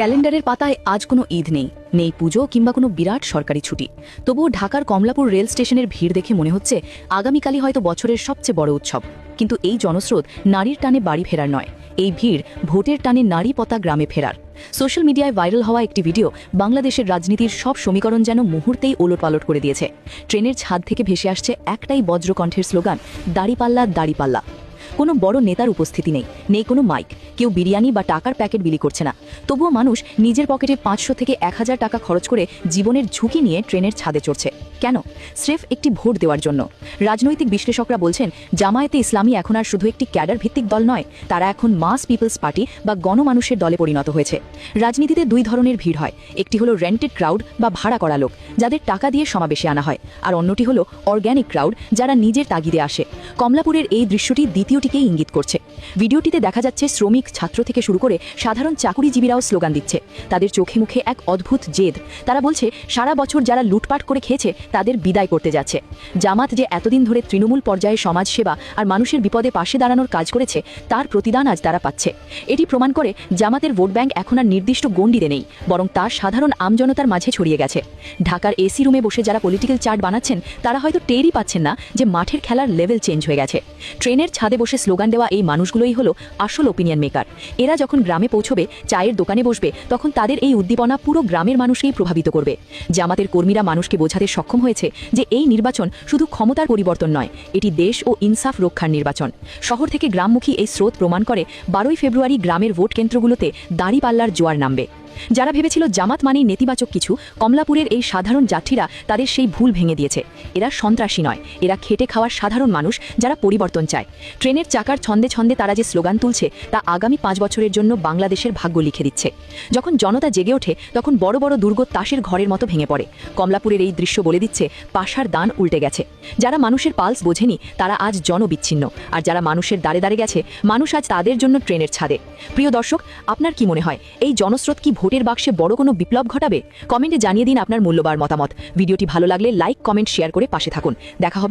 ক্যালেন্ডারের পাতায় আজ কোনো ঈদ নেই, নেই পুজো কিংবা কোনো বিরাট সরকারি ছুটি। তবুও ঢাকার কমলাপুর রেল স্টেশনের ভিড় দেখে মনে হচ্ছে আগামীকালই হয়তো বছরের সবচেয়ে বড় উৎসব। কিন্তু এই জনস্রোত নারীর টানে বাড়ি ফেরার নয়, এই ভিড় ভোটের টানে নারী পতা গ্রামে ফেরার। সোশ্যাল মিডিয়ায় ভাইরাল হওয়া একটি ভিডিও বাংলাদেশের রাজনীতির সব সমীকরণ যেন মুহূর্তেই ওলটপালট করে দিয়েছে। ট্রেনের ছাদ থেকে ভেসে আসছে একটাই বজ্রকণ্ঠের স্লোগান, দাড়িপাল্লা দাড়িপাল্লা। কোনো বড় নেতার উপস্থিতি নেই, নেই কোনো মাইক, কেউ বিরিয়ানি বা টাকার প্যাকেট বিলি করছে না। তবুও মানুষ নিজের পকেটে 500 থেকে 1000 টাকা খরচ করে জীবনের ঝুঁকি নিয়ে ট্রেনের ছাদে চড়ছে। কেন? স্রেফ একটি ভোট দেওয়ার জন্য। রাজনৈতিক বিশ্লেষকরা বলছেন, জামায়াতে ইসলামী এখন আর শুধু একটি ক্যাডার ভিত্তিক দল নয়, তারা এখন মাস পিপলস পার্টি বা গণমানুষের দলে পরিণত হয়েছে। রাজনীতিতে দুই ধরনের ভিড় হয়, একটি হলো রেন্টেড ক্রাউড বা ভাড়া করা লোক, যাদের টাকা দিয়ে সমাবেশে আনা হয়, আর অন্যটি হলো অর্গ্যানিক ক্রাউড, যারা নিজের তাগিদে আসে। কমলাপুরের এই দৃশ্যটি দ্বিতীয়টিকেই ইঙ্গিত করছে। ভিডিওটিতে দেখা যাচ্ছে শ্রমিক, ছাত্র থেকে শুরু করে সাধারণ চাকুরিজীবীরাও স্লোগান দিচ্ছে। তাদের চোখে মুখে এক অদ্ভুত জেদ। তারা বলছে, সারা বছর যারা লুটপাট করে খেয়েছে তাদের বিদায় করতে যাচ্ছে। জামাত যে এতদিন ধরে তৃণমূল পর্যায়ে সমাজসেবা আর মানুষের বিপদে পাশে দাঁড়ানোর কাজ করেছে, তার প্রতিদান আজ তারা পাচ্ছে। এটি প্রমাণ করে জামাতের ভোট ব্যাংক এখন আর নির্দিষ্ট গণ্ডিতে নেই, বরং তা সাধারণ আমজনতার মাঝে ছড়িয়ে গেছে। ঢাকার এসি রুমে বসে যারা পলিটিক্যাল চার্ট বানাচ্ছেন, তারা হয়তো টেরই পাচ্ছেন না যে মাঠের খেলার লেভেল চেঞ্জ হয়ে গেছে। ট্রেনের ছাদে বসে স্লোগান দেওয়া এই মানুষগুলোই হলো আসল ওপিনিয়ন মেকার। এরা যখন গ্রামে পৌঁছবে, চায়ের দোকানে বসবে, তখন তাদের এই উদ্দীপনা পুরো গ্রামের মানুষকেই প্রভাবিত করবে। জামাতের কর্মীরা মানুষকে বোঝাতে সক্ষম হয়েছে যে এই নির্বাচন শুধু ক্ষমতার পরিবর্তন নয়, এটি দেশ ও ইনসাফ রক্ষার নির্বাচন। শহর থেকে গ্রামমুখী এই স্রোত প্রমাণ করে 12ই ফেব্রুয়ারি গ্রামের ভোট কেন্দ্রগুলোতে দাড়িপাল্লার জোয়ার নামবে। যারা ভেবেছিল জামাত মানেই নেতিবাচক কিছু, কমলাপুরের এই সাধারণ যাত্রীরা তাদের সেই ভুল ভেঙে দিয়েছে। এরা সন্ত্রাসী নয়, এরা খেটে খাওয়ার সাধারণ মানুষ, যারা পরিবর্তন চায়। ট্রেনের চাকার ছন্দে ছন্দে তারা যে স্লোগান তুলছে, তা আগামী 5 বছরের জন্য বাংলাদেশের ভাগ্য লিখে দিচ্ছে। যখন জনতা জেগে ওঠে, তখন বড় বড় দুর্গ তাসের ঘরের মতো ভেঙে পড়ে। কমলাপুরের এই দৃশ্য বলে দিচ্ছে, পাশার দান উল্টে গেছে। যারা মানুষের পালস বোঝেনি, তারা আজ জনবিচ্ছিন্ন, আর যারা মানুষের দাঁড়ে দাঁড়ে গেছে, মানুষ আজ তাদের জন্য ট্রেনের ছাদে। প্রিয় দর্শক, আপনার কি মনে হয়, এই জনস্রোত কি ভোটের বাক্সে বড় কোনো বিপ্লব ঘটাবে? কমেন্টে জানিয়ে দিন আপনার মূল্যবান মতামত। ভিডিওটি ভালো লাগলে লাইক, কমেন্ট, শেয়ার করে পাশে থাকুন। দেখা হবে